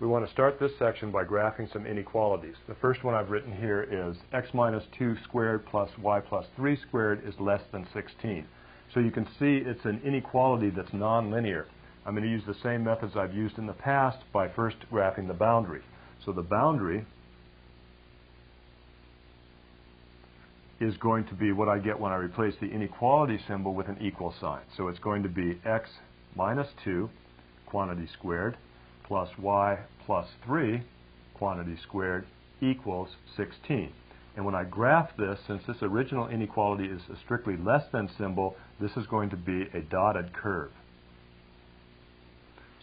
We want to start this section by graphing some inequalities. The first one I've written here is x minus 2 squared plus y plus 3 squared is less than 16. So you can see it's an inequality that's nonlinear. I'm going to use the same methods I've used in the past by first graphing the boundary. So the boundary is going to be what I get when I replace the inequality symbol with an equal sign. So it's going to be x minus 2 quantity squared plus y plus 3 quantity squared equals 16. And when I graph this, since this original inequality is a strictly less than symbol, this is going to be a dotted curve.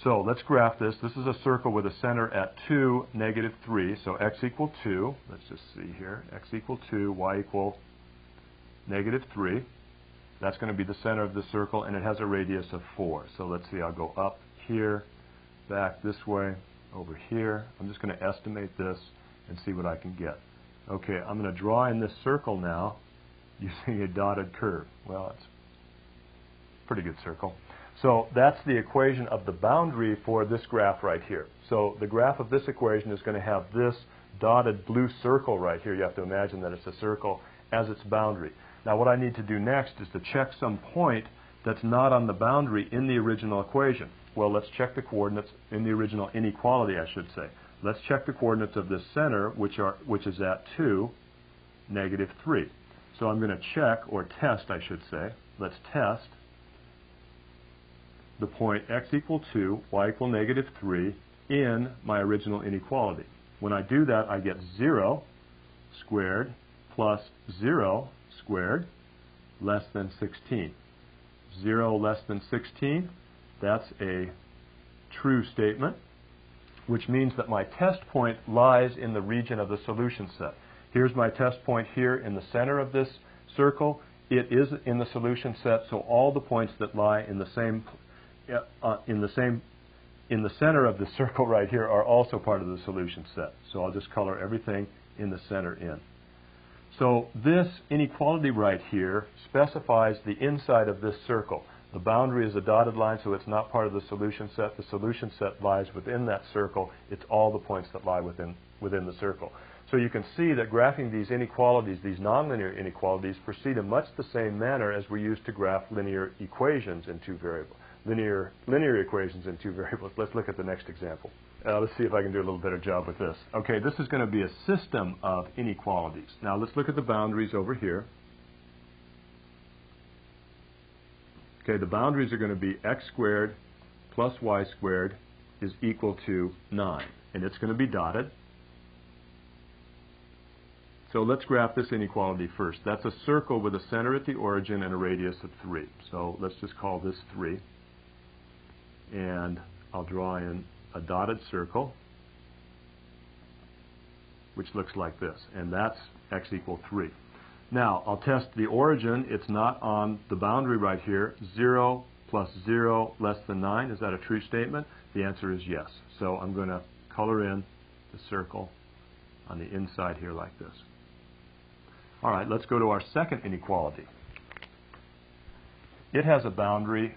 So let's graph this. This is a circle with a center at 2, negative 3. So x equal 2. Let's just see here. X equal 2, y equal negative 3. That's going to be the center of the circle, and it has a radius of 4. So let's see, I'll go up here, back this way, over here. I'm just going to estimate this and see what I can get. Okay, I'm going to draw in this circle now using a dotted curve. Well, it's a pretty good circle. So that's the equation of the boundary for this graph right here. So the graph of this equation is going to have this dotted blue circle right here. You have to imagine that it's a circle as its boundary. Now what I need to do next is to check some point that's not on the boundary in the original equation. Well, let's check the coordinates in the original inequality, I should say. Let's check the coordinates of this center, which is at 2, negative 3. So I'm going to check, or test, I should say. Let's test the point x equal 2, y equal negative 3 in my original inequality. When I do that, I get 0 squared plus 0 squared less than 16. 0 less than 16, that's a true statement, which means that my test point lies in the region of the solution set. Here's my test point here in the center of this circle. It is in the solution set, so all the points that lie in the center of the circle right here are also part of the solution set. So I'll just color everything in the center in. So this inequality right here specifies the inside of this circle. The boundary is a dotted line, so it's not part of the solution set. The solution set lies within that circle. It's all the points that lie within the circle. So you can see that graphing these inequalities, these nonlinear inequalities, proceed in much the same manner as we use to graph linear equations in two variables. Linear equations in two variables. Let's look at the next example. Let's see if I can do a little better job with this. Okay, this is going to be a system of inequalities. Now let's look at the boundaries over here. Okay, the boundaries are going to be x squared plus y squared is equal to 9. And it's going to be dotted. So let's graph this inequality first. That's a circle with a center at the origin and a radius of 3. So let's just call this 3. And I'll draw in a dotted circle, which looks like this. And that's x equal 3. Now, I'll test the origin. It's not on the boundary right here. 0 plus 0 less than 9. Is that a true statement? The answer is yes. So I'm going to color in the circle on the inside here like this. All right, let's go to our second inequality. It has a boundary.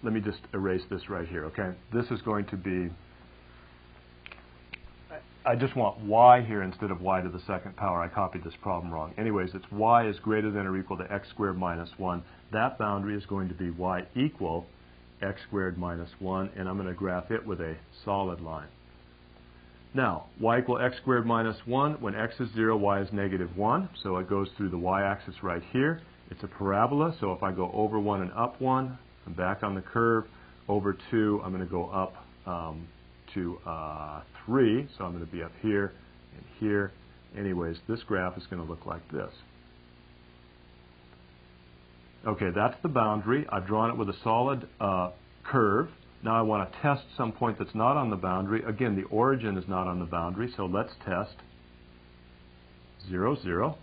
Let me just erase this right here, okay? This is going to be, I just want y here instead of y to the second power. I copied this problem wrong. Anyways, it's y is greater than or equal to x squared minus 1. That boundary is going to be y equal x squared minus 1, and I'm going to graph it with a solid line. Now, y equal x squared minus 1, when x is 0, y is negative 1, so it goes through the y-axis right here. It's a parabola, so if I go over 1 and up 1, I'm back on the curve. Over 2, I'm going to go up to 3, so I'm going to be up here and here. Anyways, this graph is going to look like this. Okay, that's the boundary. I've drawn it with a solid curve. Now I want to test some point that's not on the boundary. Again, the origin is not on the boundary, so let's test 0, 0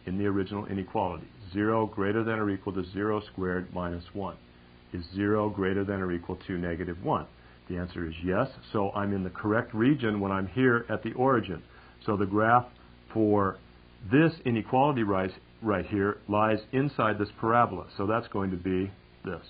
in the original inequality. 0 greater than or equal to 0 squared minus 1. Is 0 greater than or equal to negative 1? The answer is yes. So I'm in the correct region when I'm here at the origin. So the graph for this inequality right here lies inside this parabola. So that's going to be this.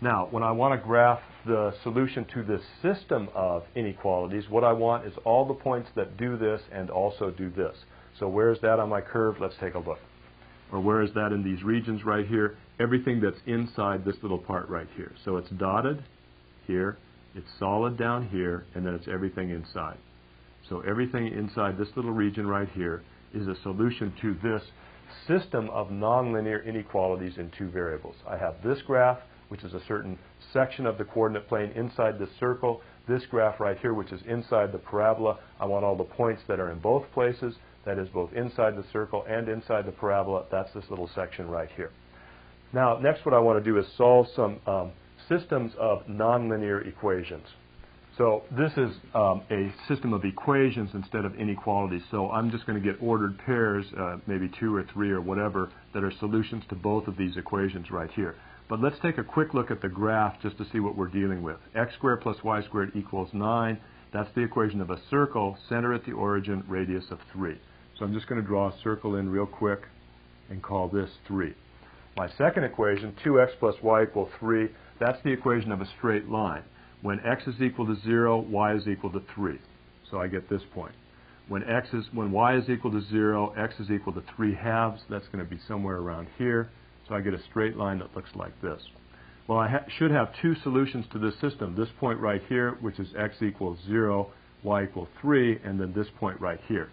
Now, when I want to graph the solution to this system of inequalities, what I want is all the points that do this and also do this. So where is that on my curve? Let's take a look. Or where is that in these regions right here? Everything that's inside this little part right here. So it's dotted here, it's solid down here, and then it's everything inside. So everything inside this little region right here is a solution to this system of nonlinear inequalities in two variables. I have this graph, which is a certain section of the coordinate plane inside this circle. This graph right here, which is inside the parabola. I want all the points that are in both places. That is both inside the circle and inside the parabola. That's this little section right here. Now, next what I want to do is solve some systems of nonlinear equations. So this is a system of equations instead of inequalities. So I'm just going to get ordered pairs, maybe 2 or 3 or whatever, that are solutions to both of these equations right here. But let's take a quick look at the graph just to see what we're dealing with. X squared plus y squared equals 9. That's the equation of a circle, center at the origin, radius of 3. So I'm just going to draw a circle in real quick and call this 3. My second equation, 2x plus y equals 3, that's the equation of a straight line. When x is equal to 0, y is equal to 3. So I get this point. When y is equal to 0, x is equal to 3 halves. That's going to be somewhere around here. So I get a straight line that looks like this. Well, I should have two solutions to this system. This point right here, which is x equals 0, y equals 3, and then this point right here.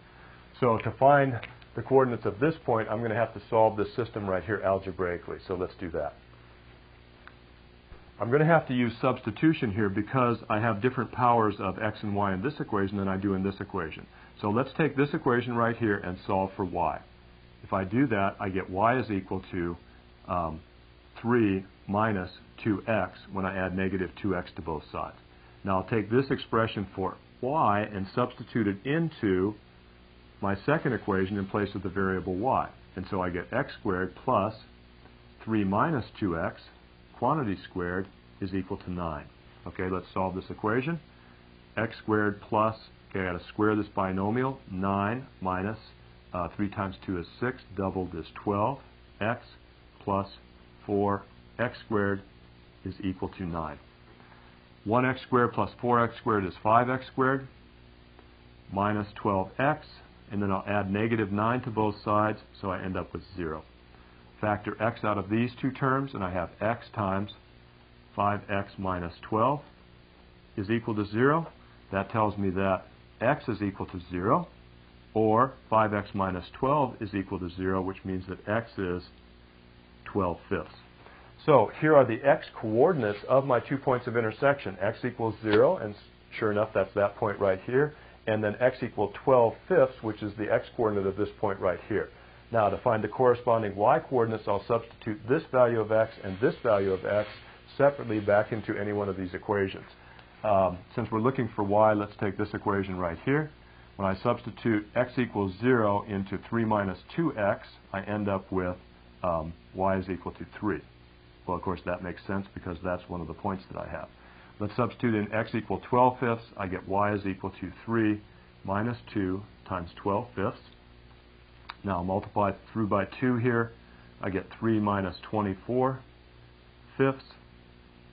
So to find the coordinates of this point, I'm going to have to solve this system right here algebraically. So let's do that. I'm going to have to use substitution here because I have different powers of x and y in this equation than I do in this equation. So let's take this equation right here and solve for y. If I do that, I get y is equal to 3 minus 2x when I add negative 2x to both sides. Now I'll take this expression for y and substitute it into my second equation in place of the variable y. And so I get x squared plus 3 minus 2x, quantity squared, is equal to 9. Okay, let's solve this equation. X squared plus, okay, I got to square this binomial, 9 minus 3 times 2 is 6, doubled is 12, x plus 4, x squared is equal to 9. 1x squared plus 4x squared is 5x squared, minus 12x, and then I'll add negative 9 to both sides, so I end up with 0. Factor x out of these two terms, and I have x times 5x minus 12 is equal to 0. That tells me that x is equal to 0, or 5x minus 12 is equal to 0, which means that x is 12/5. So here are the x coordinates of my 2 points of intersection. X equals 0, and sure enough, that's that point right here. And then x equals 12/5, which is the x coordinate of this point right here. Now, to find the corresponding y coordinates, I'll substitute this value of x and this value of x separately back into any one of these equations. Since we're looking for y, let's take this equation right here. When I substitute x equals 0 into 3 minus 2x, I end up with y is equal to 3. Well, of course, that makes sense because that's one of the points that I have. Let's substitute in x equals 12/5. I get y is equal to 3 minus 2 times 12/5. Now, multiply through by 2 here. I get 3 minus 24/5.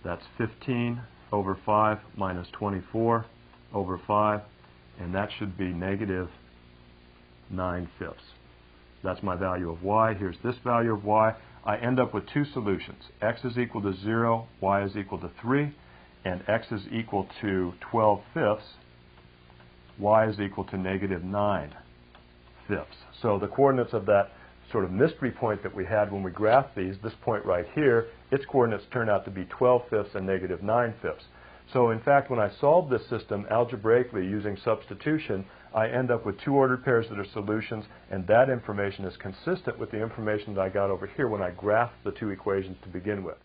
That's 15 over 5 minus 24 over 5. And that should be negative 9/5. That's my value of y. Here's this value of y. I end up with two solutions. X is equal to 0, y is equal to 3, and x is equal to 12/5, y is equal to negative 9/5. So the coordinates of that sort of mystery point that we had when we graphed these, this point right here, its coordinates turn out to be 12/5 and negative 9/5. So in fact, when I solve this system algebraically using substitution, I end up with two ordered pairs that are solutions, and that information is consistent with the information that I got over here when I graphed the two equations to begin with.